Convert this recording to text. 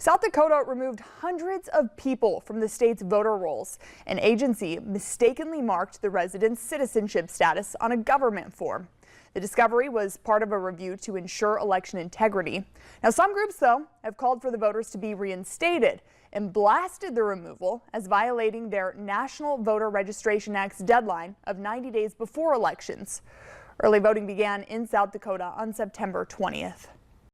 South Dakota removed hundreds of people from the state's voter rolls. An agency mistakenly marked the residents' citizenship status on a government form. The discovery was part of a review to ensure election integrity. Now, some groups, though, have called for the voters to be reinstated and blasted the removal as violating their National Voter Registration Act's deadline of 90 days before elections. Early voting began in South Dakota on September 20th.